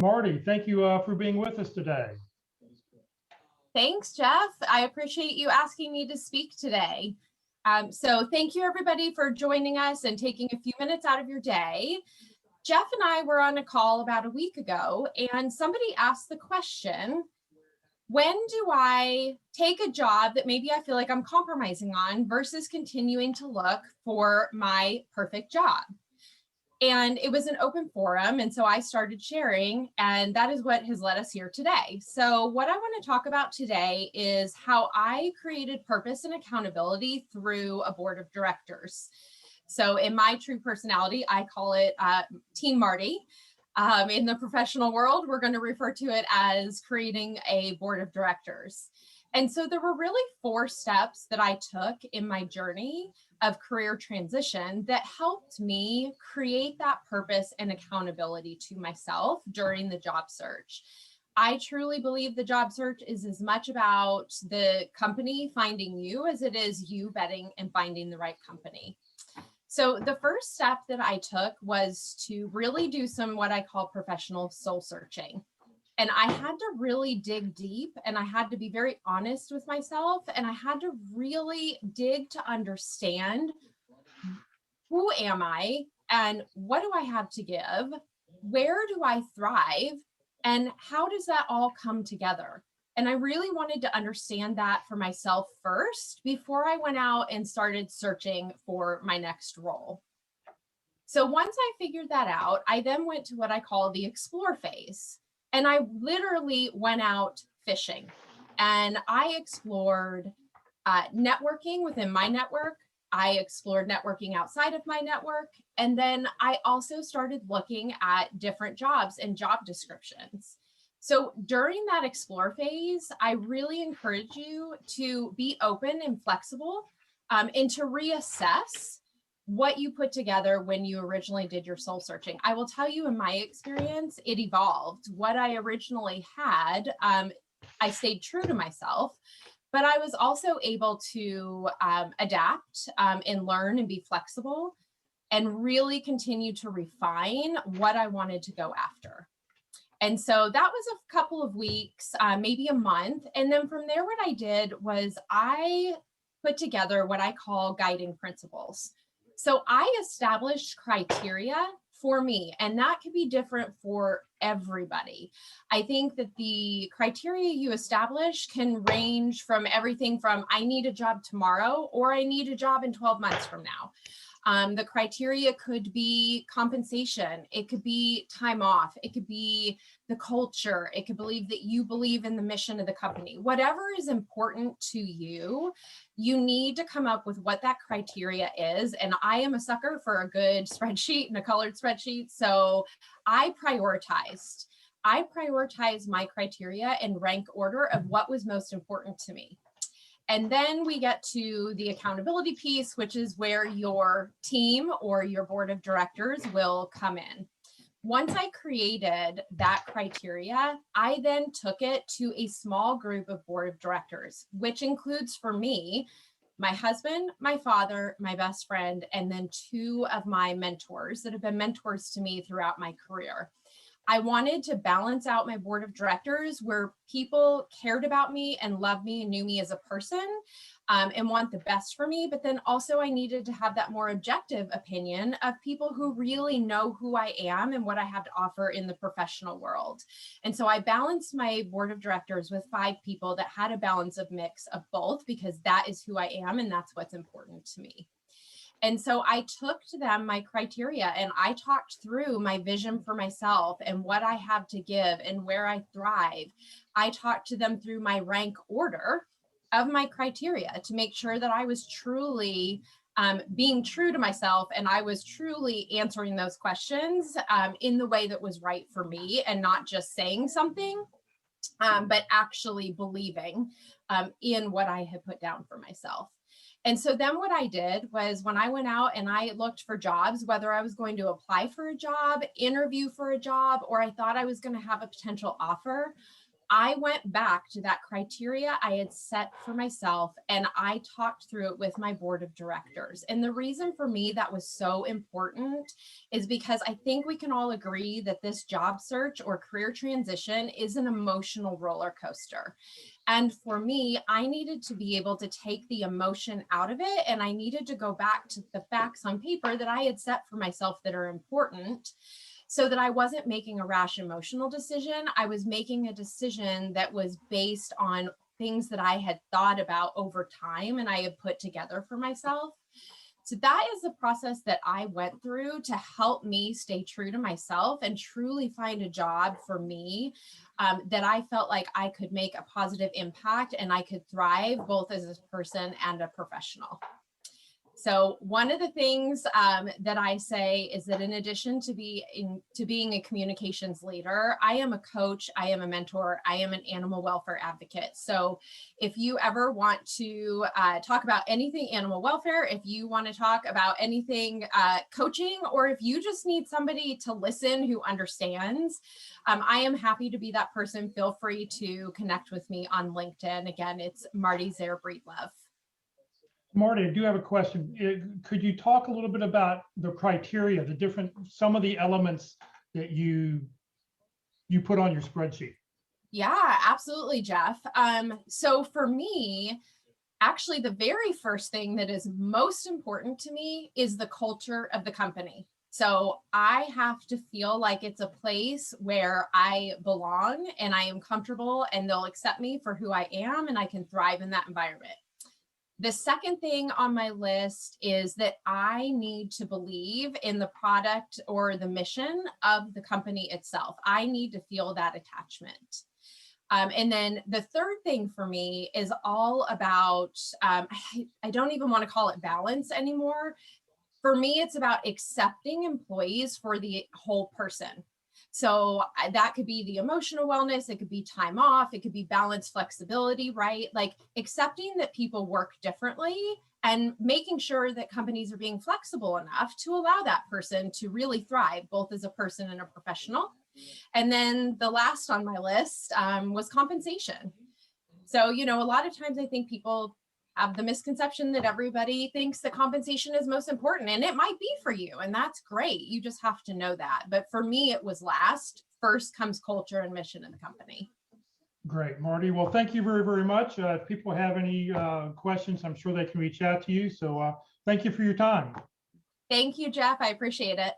Marty, thank you for being with us today. Thanks, Jeff. I appreciate you asking me to speak today. So thank you everybody for joining us and taking a few minutes out of your day. Jeff and I were on a call about a week ago, and somebody asked the question, when do I take a job that maybe I feel like I'm compromising on versus continuing to look for my perfect job? And it was an open forum, and so I started sharing, and that is what has led us here today. So what I want to talk about today is how I created purpose and accountability through a board of directors. So in my true personality, I call it Team Marty. In the professional world, we're going to refer to it as creating a board of directors. And so there were really 4 steps that I took in my journey of career transition that helped me create that purpose and accountability to myself during the job search. I truly believe the job search is as much about the company finding you as it is you vetting and finding the right company. So the first step that I took was to really do some what I call professional soul searching. And I had to really dig deep, and I had to be very honest with myself, and I had to really dig to understand, who am I and what do I have to give? Where do I thrive? And how does that all come together? And I really wanted to understand that for myself first before I went out and started searching for my next role. So once I figured that out, I then went to what I call the explore phase. And I literally went out fishing, and I explored networking within my network. I explored networking outside of my network. And then I also started looking at different jobs and job descriptions. So during that explore phase, I really encourage you to be open and flexible and to reassess what you put together when you originally did your soul searching. I will tell you, in my experience, it evolved. What I originally had, I stayed true to myself, but I was also able to adapt and learn and be flexible and really continue to refine what I wanted to go after. And so that was a couple of weeks, maybe a month. And then from there, what I did was I put together what I call guiding principles. So I established criteria for me, and that could be different for everybody. I think that the criteria you establish can range from everything from I need a job tomorrow or I need a job in 12 months from now. The criteria could be compensation. It could be time off. It could be the culture. It could believe that you believe in the mission of the company. Whatever is important to you, you need to come up with what that criteria is. And I am a sucker for a good spreadsheet and a colored spreadsheet. So I prioritized my criteria in rank order of what was most important to me. And then we get to the accountability piece, which is where your team or your board of directors will come in. Once I created that criteria, I then took it to a small group of board of directors, which includes for me, my husband, my father, my best friend, and then 2 of my mentors that have been mentors to me throughout my career. I wanted to balance out my board of directors where people cared about me and loved me and knew me as a person and want the best for me. But then also I needed to have that more objective opinion of people who really know who I am and what I have to offer in the professional world. And so I balanced my board of directors with 5 people that had a balance of mix of both, because that is who I am and that's what's important to me. And so I took to them my criteria and I talked through my vision for myself and what I have to give and where I thrive. I talked to them through my rank order of my criteria to make sure that I was truly being true to myself and I was truly answering those questions in the way that was right for me and not just saying something, but actually believing in what I had put down for myself. And so then what I did was when I went out and I looked for jobs, whether I was going to apply for a job, interview for a job, or I thought I was going to have a potential offer, I went back to that criteria I had set for myself and I talked through it with my board of directors. And the reason for me that was so important is because I think we can all agree that this job search or career transition is an emotional roller coaster. And for me, I needed to be able to take the emotion out of it. And I needed to go back to the facts on paper that I had set for myself that are important, so that I wasn't making a rash emotional decision. I was making a decision that was based on things that I had thought about over time and I had put together for myself. So that is the process that I went through to help me stay true to myself and truly find a job for me that I felt like I could make a positive impact and I could thrive both as a person and a professional. So one of the things that I say is that in addition to being a communications leader, I am a coach, I am a mentor, I am an animal welfare advocate. So if you ever want to talk about anything animal welfare, if you want to talk about anything coaching, or if you just need somebody to listen who understands, I am happy to be that person. Feel free to connect with me on LinkedIn. Again, it's Marti Zehr-Breedlove. Marti, I do have a question. Could you talk a little bit about the criteria, some of the elements that you put on your spreadsheet? Yeah, absolutely, Jeff. So for me, actually, the very first thing that is most important to me is the culture of the company. So I have to feel like it's a place where I belong and I am comfortable and they'll accept me for who I am and I can thrive in that environment. The second thing on my list is that I need to believe in the product or the mission of the company itself. I need to feel that attachment. And then the third thing for me is all about, I don't even want to call it balance anymore. For me, it's about accepting employees for the whole person. So that could be the emotional wellness, it could be time off, it could be balance, flexibility, right? Like accepting that people work differently and making sure that companies are being flexible enough to allow that person to really thrive, both as a person and a professional. And then the last on my list was compensation. So, a lot of times I think people have the misconception that everybody thinks that compensation is most important, and it might be for you, and that's great. You just have to know that. But for me, it was last. First comes culture and mission of the company. Great, Marti. Well, thank you very, very much. If people have any questions, I'm sure they can reach out to you. So thank you for your time. Thank you, Jeff. I appreciate it.